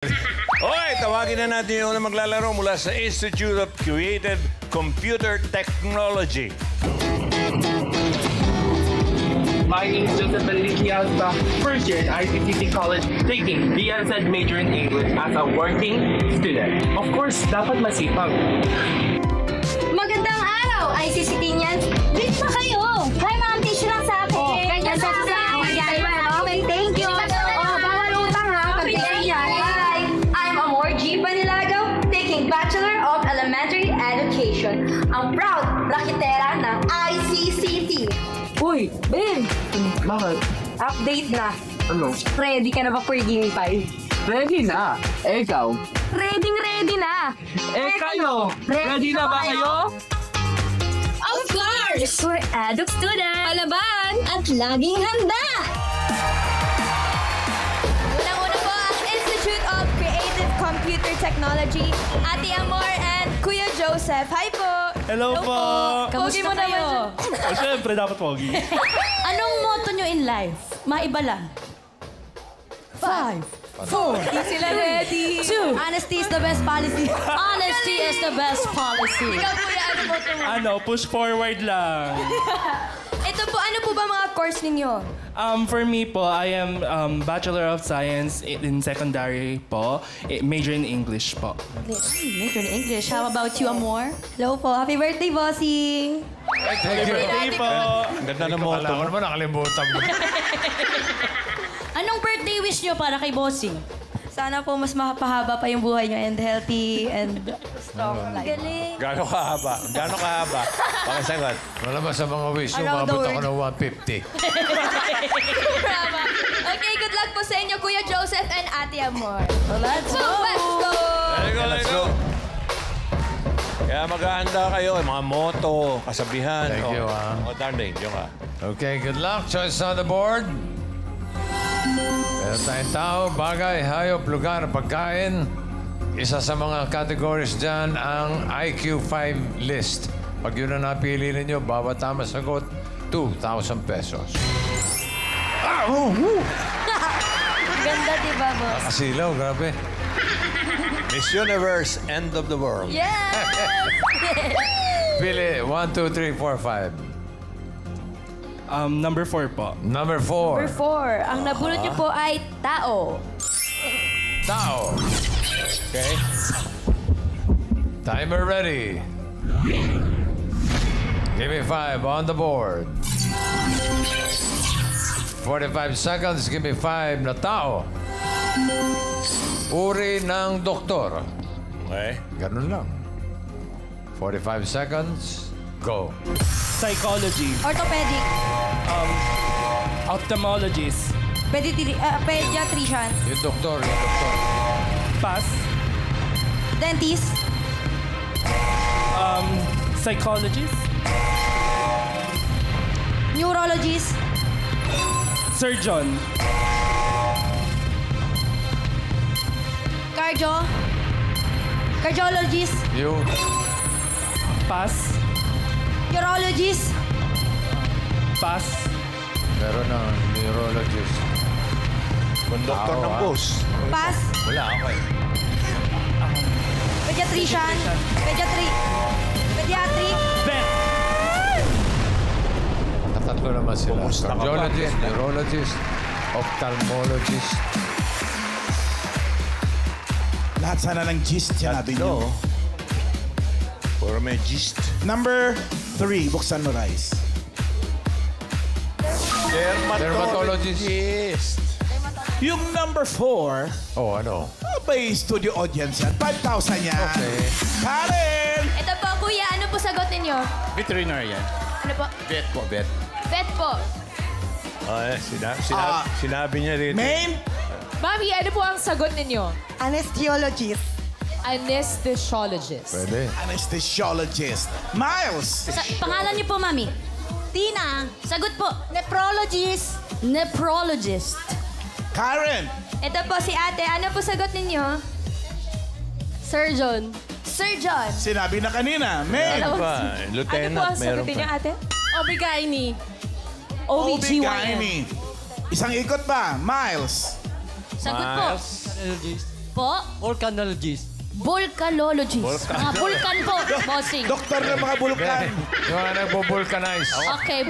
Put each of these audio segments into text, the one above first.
Okay, tawagin na natin yung unang maglalaro mula sa Institute of Creative Computer Technology. My name is Joseph Benediquiasta, first year at ICCT College, taking BSed major in English as a working student. Of course, dapat masipag. Magandang araw, ICCT niyan. Dito pa kayo. Hi, ma'am. Tissue lang sa akin. Oh, kanya sa akin. Okay, thank you. Oh, bawal utang ha. Pagdating yan. Hi, I'm Amor G. Panilagaw, taking Bachelor of Elementary Education. Ang proud rakitera ng ICCT. Uy, Ben! Bakit? Update na. Ano? Ready ka na ba for Game 5? Ready na. Eh, ikaw? Ready na. Eh, kayo? Ready na ba kayo? Of course! For adult student, palaban, at laging handa! Unang-una po ang Institute of Creative Computer Technology, Ate Amor and Kuya Joseph. Hi po! Hello po! Pogi mo naman. Oh, siyempre, dapat pogi. Anong motto nyo in life? Maiba lang. 5, 4, Hindi sila ready. 2. Honesty is the best policy. Honesty is the best policy. Ikaw kuya, ano motto mo? Ano, push forward lang. Ito po, ano po ba mga course ninyo? For me po, I am Bachelor of Science in secondary po. Major in English po. Major in English. How about you, Amor? Hello po. Happy birthday, bossing. Thank you. Birthday po! Ang ganda ng motto. Alam mo naman, nakalimutan mo. Anong birthday wish nyo para kay bossing? Sana po mas mapahaba pa yung buhay nyo and healthy and strong. Galing. Gano'ng kahaba? Gano'ng kahaba? Pakisagot. Wala ba sa mga wish mo, Around the mabot ako world. ng 150. Brava. Okay, good luck po sa inyo, Kuya Joseph and Ate Amor. Let's So, let's go! Let's go. Kaya maghahanda kayo, mga motto, kasabihan. Thank you, ah. Oh, darling, yung ka. Okay, good luck. Choice on the board. Meron tayong tao, bagay, hayop, lugar, pagkain. Isa sa mga categories dyan ang IQ 5 list. Pag yun ang napili ninyo, bawat tama sagot, 2,000 pesos. Ganda, di ba, boss? Nakasilaw, grabe. Miss Universe, end of the world. Yes! Pili, 1, 2, 3, 4, 5. Number 4 po. Number 4. Number 4. Ang nabulot niyo po ay tao. Tao. Okay? Timer ready. Give me 5 on the board. 45 seconds. Give me 5 na tao. Uri ng doktor. Okay. Ganun lang. 45 seconds. Go. Psychology. Orthopedic. Ophthalmologist. Pediatrician. Yung doktor, yung doktor. Pass. Dentist. Psychologist. Neurologist. Surgeon. Cardiologist. Yung Pass. Urologist. Pass. meron na neurologist. Konduktor Tao, ng ah. bus. Pass. Wala ako eh. Pediatrician. Pediatric. Vet. Nakatatlo naman sila. Kumusta ka ba? Cardiologist, neurologist, ophthalmologist. Lahat sana ng gist sinabi Tatlo. niyo. Puro may gist. Number 3, buksan mo, Rice. Dermatologist. Yung number 4, Oh, ano? may studio audience yan. 5,000 yan. Okay. Karen! Ito po, kuya. Ano po sagot ninyo? Veterinarian. Ano po? Vet po, vet. Vet po. Ay, sinabi niya rin. Main Mami, ano po ang sagot ninyo? Anesthesiologist. Anesthesiologist. Pwede. anesthesiologist. Miles! Pangalan niyo po, mami? Tina. Sagot po. Nephrologist. Nephrologist. Karen! Ito po si ate. Ano po sagot ninyo? Surgeon. Surgeon. Sinabi na kanina. Main! Ano pa? Ano po Lieutenant, ang meron sagutin niyo, pa. ate? Obigaini. OB-GYN. Isang ikot pa. Miles. Sagot po. Po? Volcanologist. Volcanologist. Mga vulkan po, bossing. Doktor ng mga bulkan. Yung mga nagbo-vulcanize. Okay,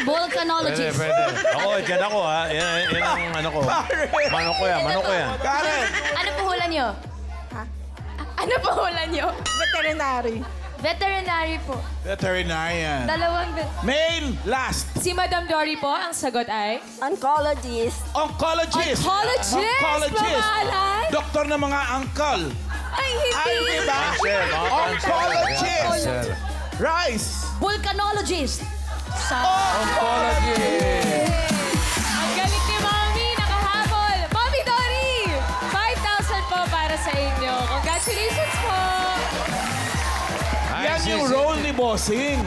volcanologist. Pwede. Ako, dyan ako ha. Yan ang ano ko. Manok ko yan. Karen. Ano po hula nyo? Ano po hula nyo? Veterinary po. Veterinarian. Dalawang Main, last. Si Madam Dory po, ang sagot ay... oncologist. Oncologist. Oncologist? Oncologist. Pangalan? Doktor ng mga uncle. Ay, hindi. Ay, di ba? Cancer, mga cancer. Oncologist. Sir. Rice. Volcanologist. Oncologist. Ang galing ni Mami, nakahabol. Mami Dory, 5,000 po para sa inyo. Congratulations po. Yan yung role ni Bossing.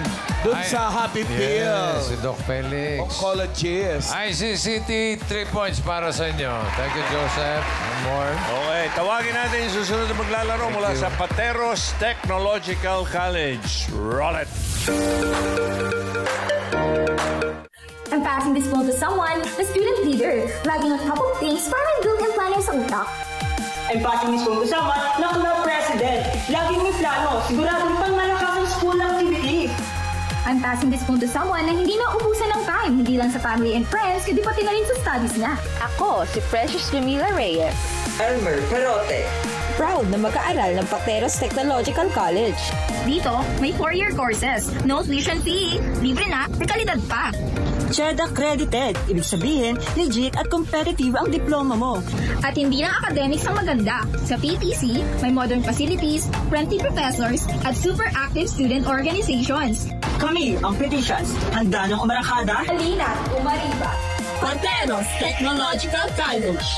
Doon sa Happy Pill. Yes, si Doc Felix. Oncologist. ICCT, 3 points para sa inyo. Thank you, Joseph. And more. Okay, tawagin natin yung susunod na maglalaro mula sa Pateros Technological College. Roll it! I'm passing this phone to someone, the student leader. Laging on top of things para may built-in planner sa utak. I'm passing this phone to someone na club president. Laging may plano, siguradong pang malakas ang school activities. I'm passing this phone to someone na hindi na ubusan ng time, hindi lang sa family and friends, kundi pati na rin sa studies niya. Ako, si Precious Jamila Reyes. Elmer Perote. Proud na mag-aaral ng Pateros Technological College. Dito, may 4-year courses, no tuition fee, libre na, may kalidad pa. CHED accredited. Ibig sabihin, legit at competitive ang diploma mo. At hindi lang academics ang maganda. Sa PTC, may modern facilities, friendly professors, at super active student organizations. Kami, ang Petitions. Handa ng umarakada. Halina, umariba. Pateros Technological College.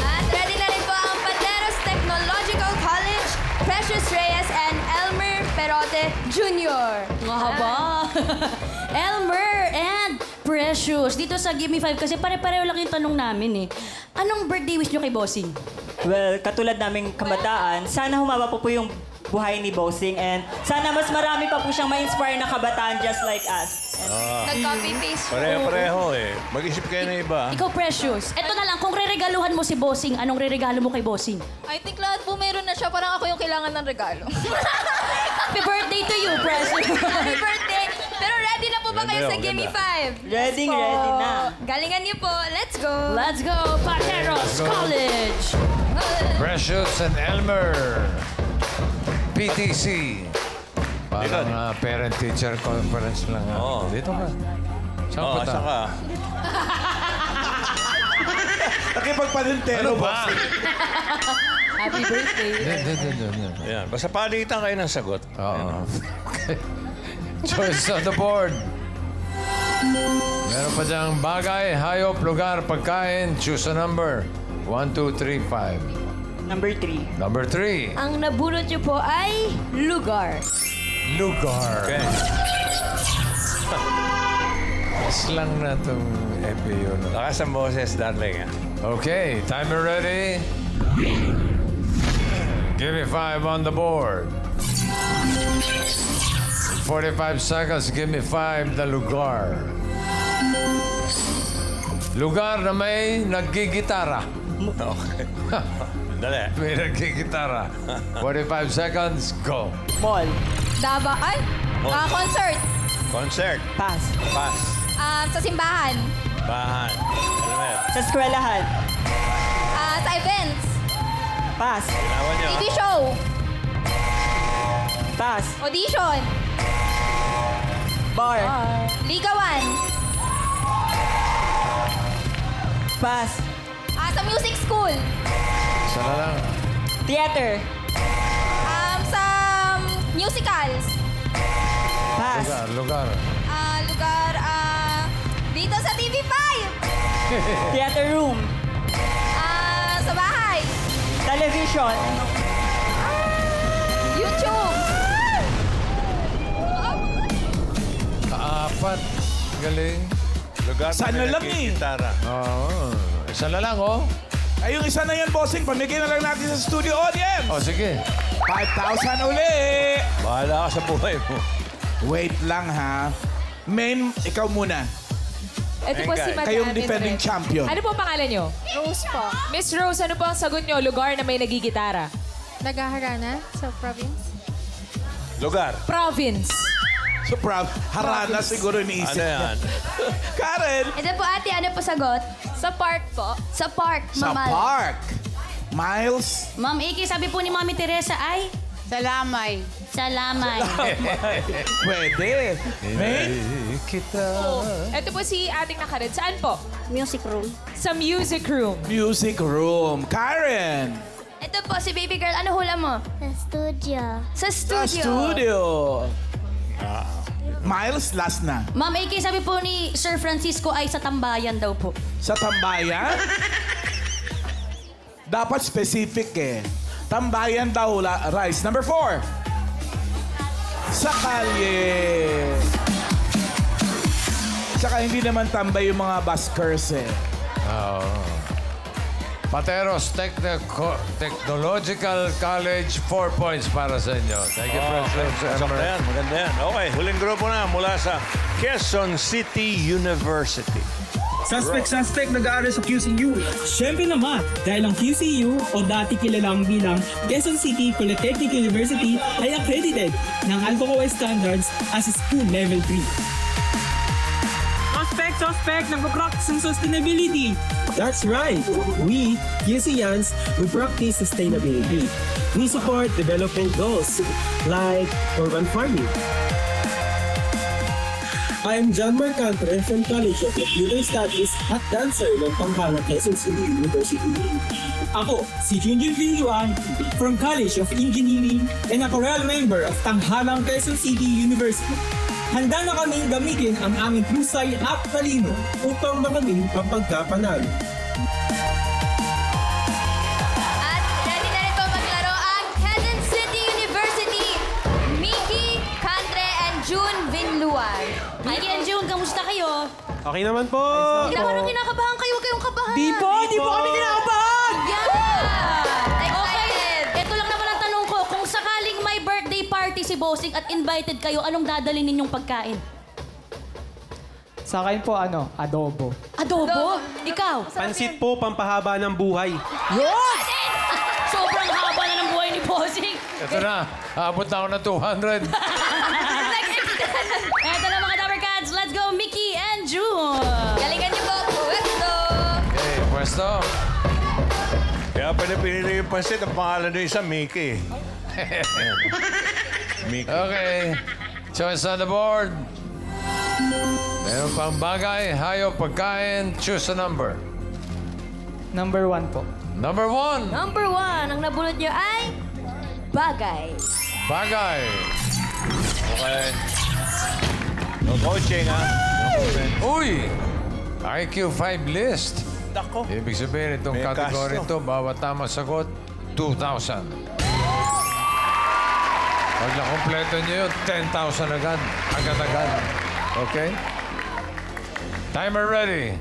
At ready na rin po ang Pateros Technological College, Precious Reyes and Elmer Perote Jr. Nga ba? Elmer and Precious. Dito sa Gimme 5 kasi pare-pareho lang yung tanong namin eh. Anong birthday wish nyo kay Bossing? Well, katulad naming kabataan, sana humaba po yung buhay ni Bossing and sana mas marami pa po siyang ma-inspire na kabataan just like us. Nag-copy-paste. Pareho eh. Mag-isip kayo na iba. Ikaw, Precious. Eto na lang, kung reregaluhan mo si Bossing, anong reregalo mo kay Bossing? I think lahat po meron na siya. Parang ako yung kailangan ng regalo. Happy birthday to you, Precious. Happy birthday! Pero ready na po ba kayo sa Gimme 5? Ready na. Galingan niyo po. Let's go! Let's go, Pateros College! Precious and Elmer. PTC. Parang parent-teacher conference lang. Oo. Dito ka. Saan Oo, punta? saka. Nakipagpanintero, Ano ba? Happy birthday. Ayan, basta palitan kayo ng sagot. Oo. Choice on the board. Meron pa diyang bagay, hayop, lugar, pagkain. Choose a number. 1, 2, 3, 5. Number 3. Number 3. Ang nabunot niyo po ay lugar. Lugar. Okay. Mas lang na itong FPU. Lakas ang boses, darling. Okay, timer ready. Give me 5 on the board. 45 seconds, give me 5 na lugar. Lugar na may naggigitara. Okay. Dali. May naggigitara. 45 seconds, go. Mall. Daba, ay! Concert. Concert. Pass. Pass. Sa simbahan. Bahan. Ano ba yan? Sa eskwelahan. Sa events. Pass. Ginawa niyo. TV show. Pass. Audition. Bar. Ligawan. Pass. Sa music school. Isa na lang. Theater. Sa musicals. Pass. Lugar. Lugar, dito sa TV5. Theater room. Sa bahay. Television. YouTube. Apat. Galing. Lugar Saan na lang eh? Gitara. Oo. Isa na lang, oh. Ay, yung isa na yan, Bossing. Pamigay na lang natin sa studio audience. Oh, sige. 5,000 uli. Bahala ka sa buhay mo. Wait lang, ha. Main, ikaw muna. Ito po si Madam. Kayong defending champion. Ano po ang pangalan nyo? Rose po. Miss Rose, ano po ang sagot nyo? Lugar na may nagigitara. Nagaharana sa province. Lugar. Province. So, Harana siguro iniisip Ano niya. yan? Karen! Ito po ate, ano po sagot? Sa park po. Sa park, Sa Mamal. park. Miles. Ma'am Iki, sabi po ni Mami Teresa ay... Salamay. Salamay. Pwede. May? Ito po si ating nakared. Saan po? Music room. Sa music room. Music room. Karen. Ito po si baby girl, ano hula mo? Sa studio. Sa Sa studio. studio. Miles, last na. Ma'am Iki, sabi po ni Sir Francisco ay sa tambayan daw po. Sa tambayan? Dapat specific eh. Tambayan daw, Rice. Number 4. Sa kalye. Tsaka hindi naman tambay yung mga buskers eh. Pateros Technological College, 4 points para sa inyo. Thank you, President. Maganda yan, maganda yan. Okay, huling grupo na mula sa Quezon City University. Suspect nag-aaral sa QCU. Siyempre naman, dahil ang QCU o dati kilalang bilang Quezon City Polytechnic University ay accredited ng Alcoa Standards as School Level 3. Suspect, nagpa-practice ng sustainability. That's right. We, QCians, we practice sustainability. We support development goals like urban farming. I'm John Mercantre from College of Computer Studies at dancer ng Tanghalang Quezon City University. Ako, si Junjun Villuan from College of Engineering and a Choral member of Tanghalang Quezon City University. Handa na kaming gamitin ang aming husay at talino upang makaming mapagkapanalo. At ready na rin po maglaro ang Quezon City University, Mickey, Cantre, and June Vinluan. Mikey and June, kamusta kayo? Okay naman po. Hindi naman kinakabahan kayo, huwag kayong kabahan. Di po kami kinakabahan. Ito lang naman ang tanong ko, kung sakaling may birthday party si Bossing at invited kayo, anong dadalhin ninyong pagkain? Sa akin po, adobo. Adobo? Ikaw? Pansit po, pampahaba ng buhay. Yun! Sobrang haba na ng buhay ni Bossing. Ito na, abot na ako ng 200. Eto na mga Dapper Cats, let's go Mickey and June! Galingan niyo po, pwesto! Okay, pwesto. Kaya pala pinili yung pansit, ang pangalan doon isa, Mickey. Mickey. Okay, choice on the board. Meron pang bagay, hayop, pagkain, choose a number. Number 1 po. Number 1, Number 1, ang nabunod niyo ay bagay. bagay. Okay. No coaching, ha? No coaching. Uy! IQ 5 list. Dako. Ibig sabihin, itong May category cash ito, bawat tamang sagot, 2,000. Pag nakompleto nyo yun, 10,000 agad. Agad-agad. Okay? Timer ready.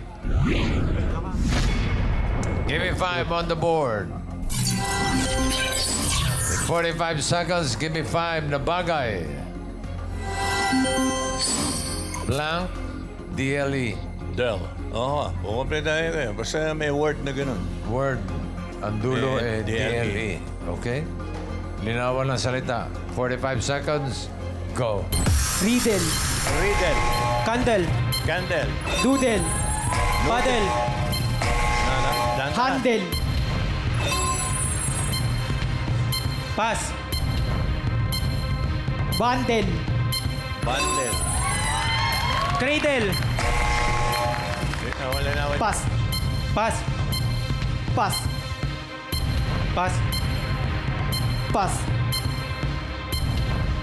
Give me 5 on the board. In 45 seconds, give me 5 na bagay. Blank, DLE. Del. Oo, pukumpletahin ko yun. Basta may word na ganun. Word. Ang dulo DLE. DLE. Okay? Linawan ng salita. 45 seconds. Go. Riddle. Riddle. Candle. Candle. Doodle. Paddle. Dantan. Handle. Pass. Bundle. Bundle. Cradle. Wala na. Pass. Pass. Pass. Pass. Pass.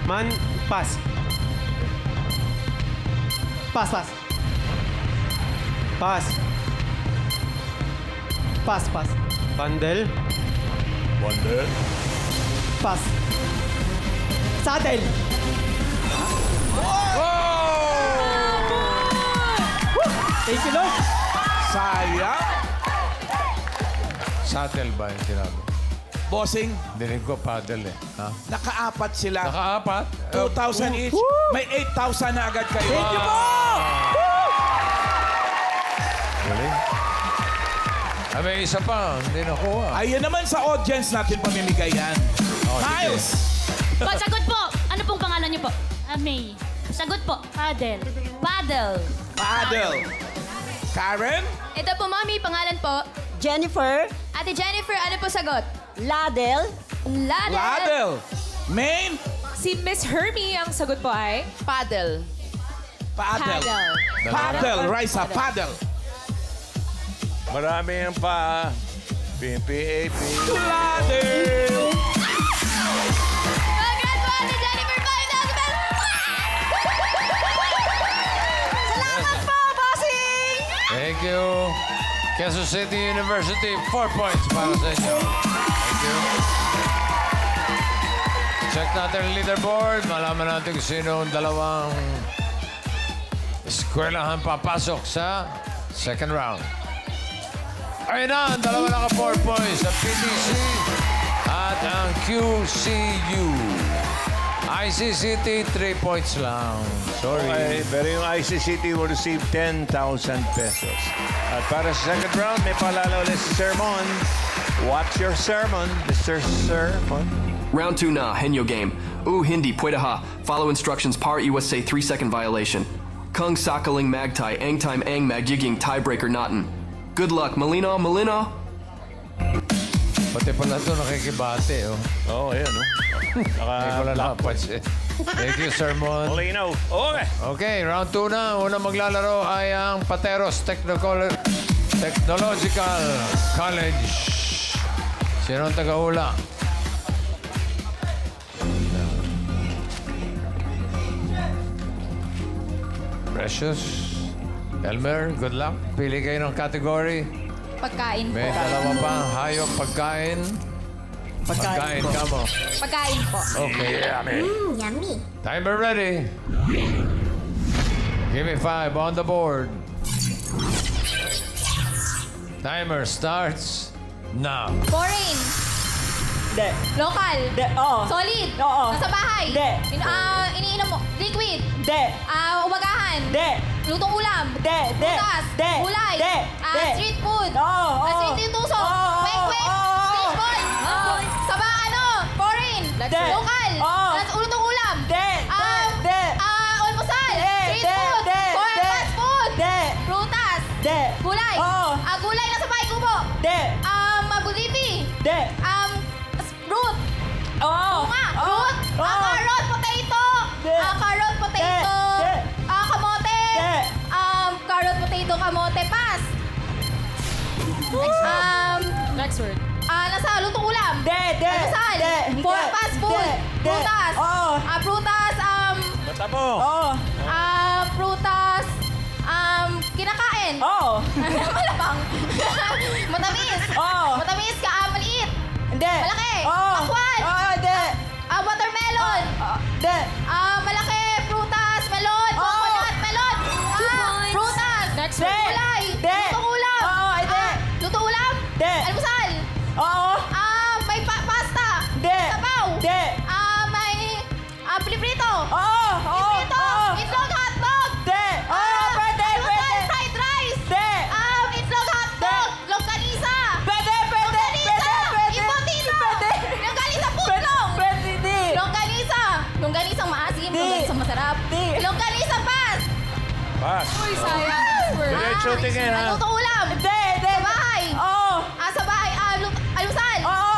Man. Pass. Pass, pass. Pass. Pass, pass. Bundle. Bundle. Pass. Saddle. Thank you, Lord. Sayang. Saddle ba yung sinabi? Bossing, Dinig ko paddle eh. Ha? nakaapat sila. Nakaapat? 2,000 each. May 8,000 na agad kayo. Thank you po! Galing. Ay, may isa pa. Hindi nakuha. Ayan naman sa audience natin pamimigay yan. Miles! Sagot po! Ano pong pangalan niyo po? May. Sagot po. Paddle. Paddle. Paddle. Karen? Ito po, Mami. Pangalan po? Jennifer. Ate Jennifer, ano po sagot? Ladel. Ladel. Main? Si Miss Hermie, ang sagot po ay? Paddle. Paddle. Paddle. Raisa, paddle. Marami yung pa. PPAP. Ladel. Congrats po, Ate Jennifer. 5,000 pesos. Salamat po, bossing! Thank you. Quezon City University, 4 points para sa inyo. Thank you. Check natin ang leaderboard. Malaman natin kung sino ang dalawang eskwelahan papasok sa second round. Ayun na, ang dalawa naka 4 points. Ang PTC at ang QCU. ICCT, 3 points lang. Sorry. Okay, pero yung ICCT will receive 10,000 pesos. At para sa second round, may palala ulit si Sermon. What's your sermon, Mr. Sermon? Round 2 na, Henyo game. Hindi, pwede ha. Follow instructions par USA 3-second violation. Kung sakaling magtai, ang time ang magyiging tiebreaker natin. Good luck, Malino, Malino. Pati pala ito nakikibate, oh. Oo, ayan, oh. Hindi ko lang napansin. Thank you, Sermon. Malino. Okay. Okay, round 2 na. Unang maglalaro ay ang Pateros Technological College. Sino ang taga-ula? Precious. Elmer, good luck. Pili kayo ng category. Pagkain po. May dalawa pa. Hayop, pagkain. Pagkain ka mo. Pagkain po. Okay. Yummy. Timer ready. Give me 5 on the board. Timer starts now. Foreign. Hindi. Local. Hindi. Oo. Solid. Oo. Nasa bahay. Hindi. Iniinom mo. Liquid. Hindi. Umagahan. Hindi. Lutong ulam. Hindi. Hindi. Butas. Hindi. Gulay. Hindi. Hindi. Street food. Oo. Street yung tuso. Kwek-kwek. Street ball. Saba foreign. Hindi. Local. Oo. Lutong ulam. Hindi. Hindi. Almusal. Hindi. Street food. Hindi. Hindi. Fast food. Hindi. Prutas. Hindi. Gulay. Oo. Gulay na sa bahay kubo. Hindi. Bulipi. Hindi. Root. Oo. Bunga. Root. Carrot, potato. Carrot, potato. Kamote. Carrot, potato, kamote. Pass. Next word. Nasa lutong ulam. Hindi. Almusal. Fast food. Prutas. Oo. Prutas. Matabo. Oo. Prutas. Kinakain. Oo. Malabang. Matamis. Oo. Matamis ka. Maliit. Hindi. Malaki. Oo. Pakwan. Oo. Hindi. Watermelon. Hindi. Malaki. Prutas. Melon. Coconut. Melon. Prutas. Next Hindi. word. Gulay. Hindi. Lutong ulam. Oo. Hindi. Lutong ulam. Hindi. Almusal. Oo. May pasta. Hindi. Sabaw. Hindi. May piliprito. Oo. Oo. Piliprito. Oo. Itlog hotdog. Hindi. Oo. Pwede. Almusal. Pwede. Fried rice. Hindi. Itlog hotdog. Longganisa. Pwede. Pwede. Pwede. Pwede. Impotito. Pwede. Longganisa putlong. Pwede. Hindi. Longganisa. Longganisang maasim. Di. Longganisang masarap. Di. Longganisa pass. Pass. Uy, sayang. Next word. Diretso tingin, ha? Lutong ulam. Hindi. Hindi. Sa bahay. Oo. Sa bahay. Almusal. Oo.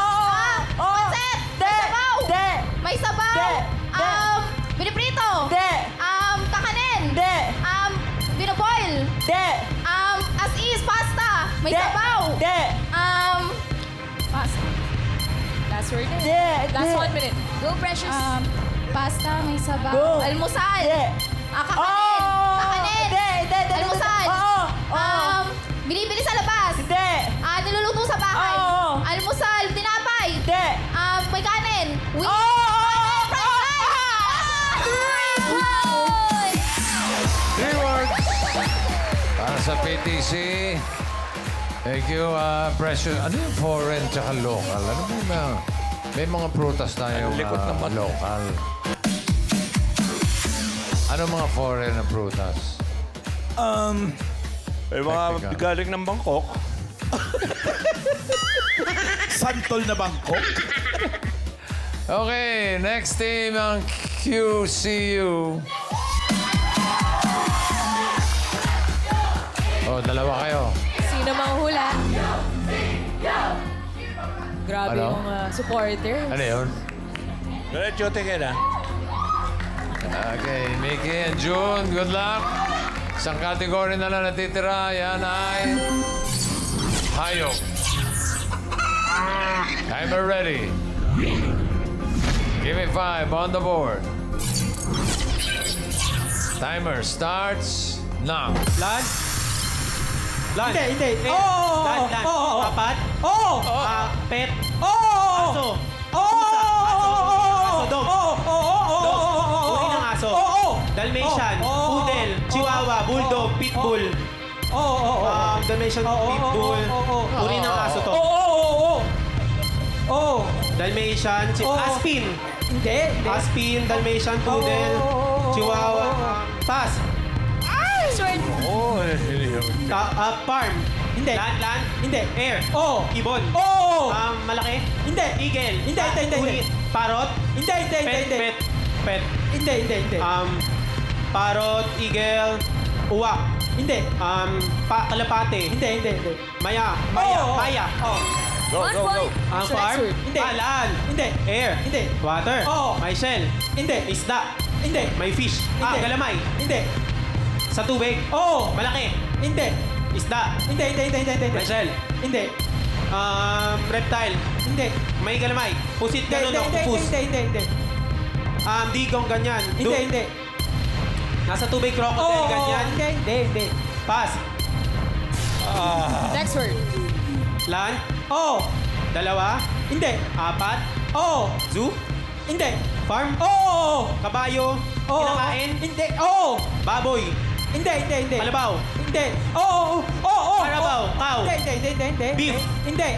Oo. Pansit. Hindi. May sabaw. Hindi. May sabaw. Hindi. Piniprito. Hindi. Kakanin. Hindi. Binoboil. Hindi. As is, pasta. May Hindi. sabaw. Hindi. Pasta. Last word na. Hindi. Last Hindi. 1 minute. Go, Precious. Pasta, may sabaw. Go. Almusal. Hindi. Kakanin. Oo. Kakanin. Hindi. Hindi. Hindi. Almusal. Oo. Oo. Binibili sa labas. Hindi. Niluluto sa bahay. Oo. Almusal, tinapay. Hindi. May kanin. Oo. Rewards. Para sa PTC. Thank you, Precious. Ano yung foreign tsaka local? Ano ba may mga prutas tayo likot ng mata. local. Ano mga foreign na prutas? May mga galing ng Bangkok. Santol na Bangkok. Okay, next team ang QCU. Oh, dalawa kayo. Sino manghula? Grabe Ano? yung supporters. Ano yun? Diretso, tingin na. Okay, Mickey and June, good luck. Isang category na lang natitira. Yan ay hayop. Timer ready. Give me 5 on the board. Timer starts now. Land? Land? Hindi. Land. Apat? Pet? Aso? Aso, dog? Uri ng aso? Dalmatian? Poodle? Chihuahua? Bulldog? Pitbull? Dalmatian? Pitbull? Uri ng aso to? Dalmatian? Aspin? Hindi. Aspin, Dalmatian, Poodle, Chihuahua. Pass. Short. Farm. Hindi. Land. Hindi. Air. Ibon. Malaki. Hindi. Eagle. Hindi. Parrot. Hindi. Pet. Hindi. Parrot, eagle, uwak. Hindi. Kalapate. Hindi. Maya. Go. Farm. Hindi. Land. Hindi. Air. Hindi. Water. May shell. Hindi. Isda. Hindi. May fish. Hindi. Galamay. Hindi. Sa tubig. Malaki. Hindi. Isda. Hindi. May shell. Hindi. Reptile. Hindi. May galamay. Pusit ganun. Octopus. Hindi. Digong ganyan. Hindi. Nasa tubig, crocodile, ganyan. Hindi. Pass. Next word. Land. Dalawa. Hindi. Apat. Zoo. Hindi. Farm. Kabayo. Kinakain. Hindi. Baboy. Hindi. Kalabaw. Hindi. Karabaw. Cow. Hindi. Beef. Hindi.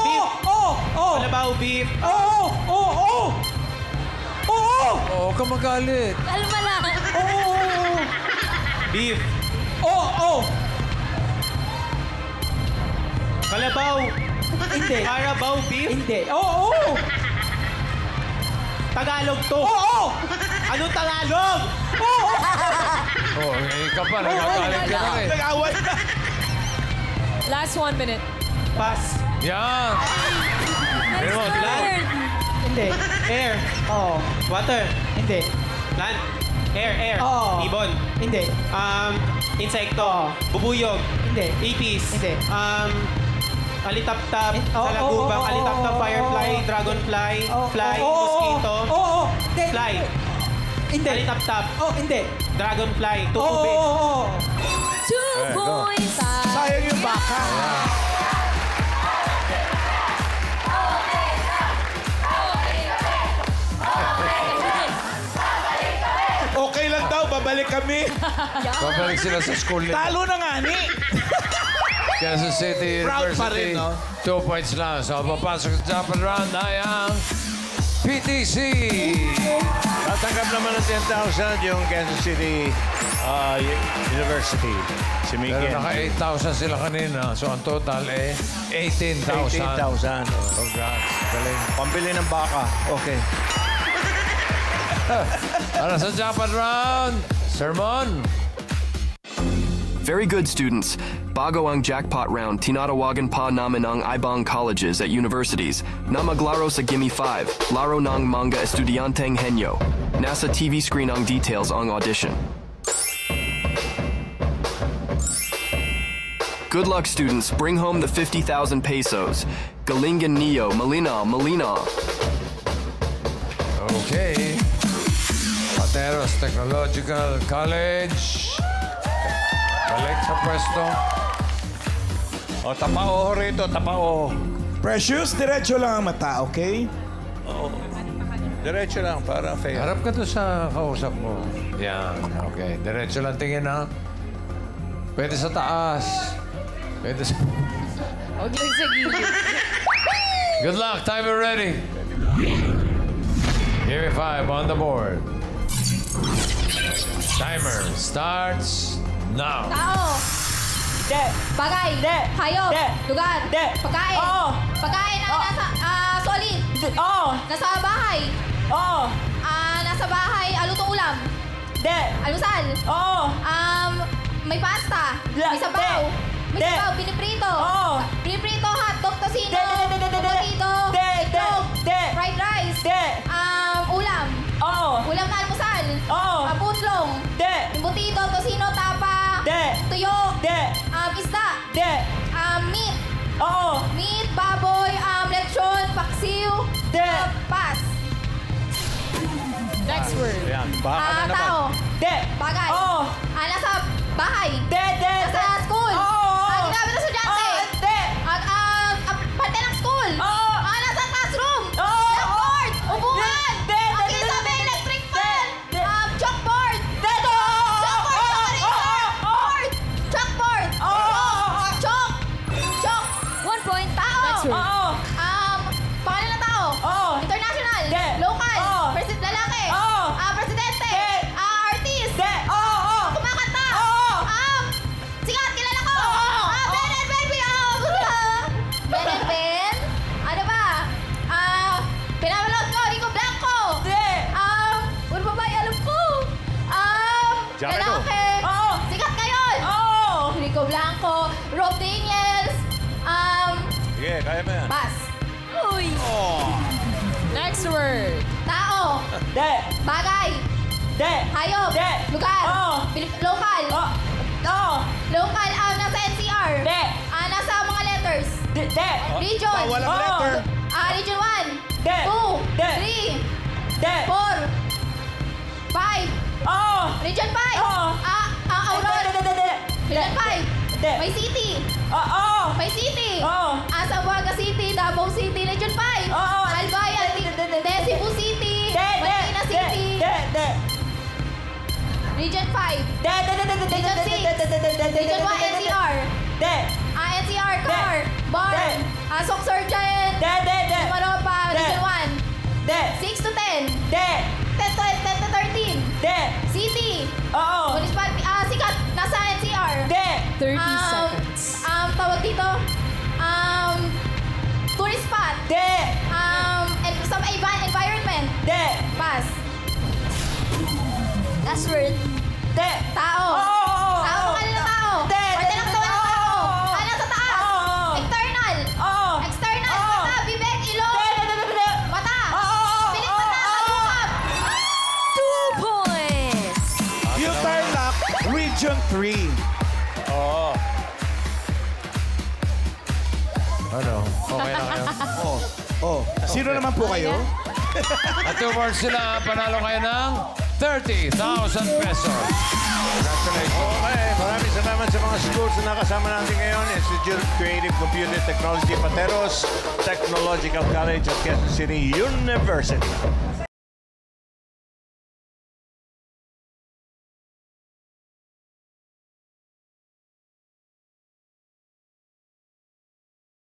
Beef. Kalabaw, beef. Oo, ka magalit. Kalma lang. Beef. Kalabaw. Hindi. Karabaw, beef. Hindi. Tagalog to. Anong Tagalog? Ikaw pa, nagagalit ka na eh. Nag-away na. Last 1 minute. Pass. Yan. Remote. Land. Hindi. Air. Water. Hindi. Land. Air. Ibon. Hindi. Insekto. Bubuyog. Hindi. Ipis. Hindi. Alitap-tap. Salagubang. Alitap-tap. Firefly. Dragonfly. Fly. Mosquito. Fly. Hindi. Alitap-tap. Hindi. Dragonfly. Tutubig. 2 points. Sayang yung baka. Okay lang daw, babalik kami. Babalik sila sa school nila. Talo na nga ni. Quezon City Proud pa University. rin, no? 2 points lang. So, papasok sa Japan round ay ang PTC. Tatanggap naman ng 10,000 yung Kansas City University. Si Pero Miguel. naka 8,000 sila kanina. So, ang total eh 18,000. 18,000. Congrats. Galing. Pambili ng baka. Okay. Para sa Japan round, Sermon. Very good, students. Bago ang jackpot round, tinatawagan pa namin ang ibang colleges at universities na maglaro sa Gimme 5, laro ng mga estudyanteng henyo. Nasa TV screen ang details ang audition. Good luck, students. Bring home the 50,000 pesos. Galingan niyo, malinaw. Okay. Pateros Technological College. Balik sa pwesto. Tapao rito, tapao. Precious, diretso lang ang mata, okay? Diretso lang para fair. Harap ka to sa kausap mo. Yan. Okay. Diretso lang tingin, ha? Pwede sa taas. Pwede sa... Huwag lang sa gilid. Good luck. Timer ready. Give me 5 on the board. Timer starts now. Tao. De. Bagay. De. Hayop. De. Lugar. De. Pagkain. Oo. Pagkain na nasa solid. Oo. Nasa bahay. Oo. Nasa bahay, lutong ulam. De. Almusal. Oo. May pasta. May sabaw. May sabaw, piniprito. Oo. Piniprito, hotdog, tocino. Potato. Itlog. Fried rice. Ulam. Oo. Ulam na almusal. Oo. Putlong. Embutido, tocino, tapa. Tuyo. Isda. Meat. Oo. Meat, baboy, lechon, paksiw. Pass. Next word. Ayan, baka na naman. Tao. Bagay. Oo. Nasa bahay. Nasa school. Oo. Ginamit na estudyante. Parte ng school. Oo. Nasa classroom. Oo. Blackboard. Upuan. Sabi, electric fan. Chalkboard. Chalkboard. Chalk. 1 point. Tao. Next word. Oo. Pangalan ng tao. Oo. International. De. Local. Oo. Lalaki. Oo. Presidente. Artist. Oo. Kumakanta. Oo. Sikat, kilala ko. Ben and Baby. Ben and Ben. Ano ba? Pinapanood ko, Rico Blanco. Ano ba ba? Alam ko. Jared, Lalaki. Oo. Sikat ngayon. Oo. Rico Blanco. Rob Daniels. Sige, kaya mo yan. Pass. Uy. Next word. Tao. De. Bagay. Hayop. Lugar. Oo. Local. Oo. Local. Nasa NCR. Nasa mga letters. Region. Walang letter. Region 1. 2. 3. 4. 5. Region 5. Aurora. Region 5. May city. May city. Zamboanga City. Davao City. Region 5. Albay. Cebu City. Marikina City. Region 5. Region 6. Region 1 NCR. NCR. Car. Barn. Sok Surgeon. Maropa. Region 1. 6 to 10. 10 to 13. City. Municipality. Sikat. Nasa NCR. 30 seconds. Tawag dito. Tourist spot. Some environment. Pass. Last word. Tao. Tao, pangalan ng tao. Parte ng katawan ng tao. Nasa taas. External. External. Mata, bibig, ilong. Mata. Pilit mata, kalukap. 2 points. Yung Tarlac, Region 3. Oo. Ano? Okay na kayo? Sino naman po kayo? At 2 words sila, panalo kayo ng 30,000 pesos. Congratulations. Okay, maraming salamat sa mga schools na nakasama natin ngayon. Institute of Creative Computer Technology, Pateros Technological College at Quezon City University.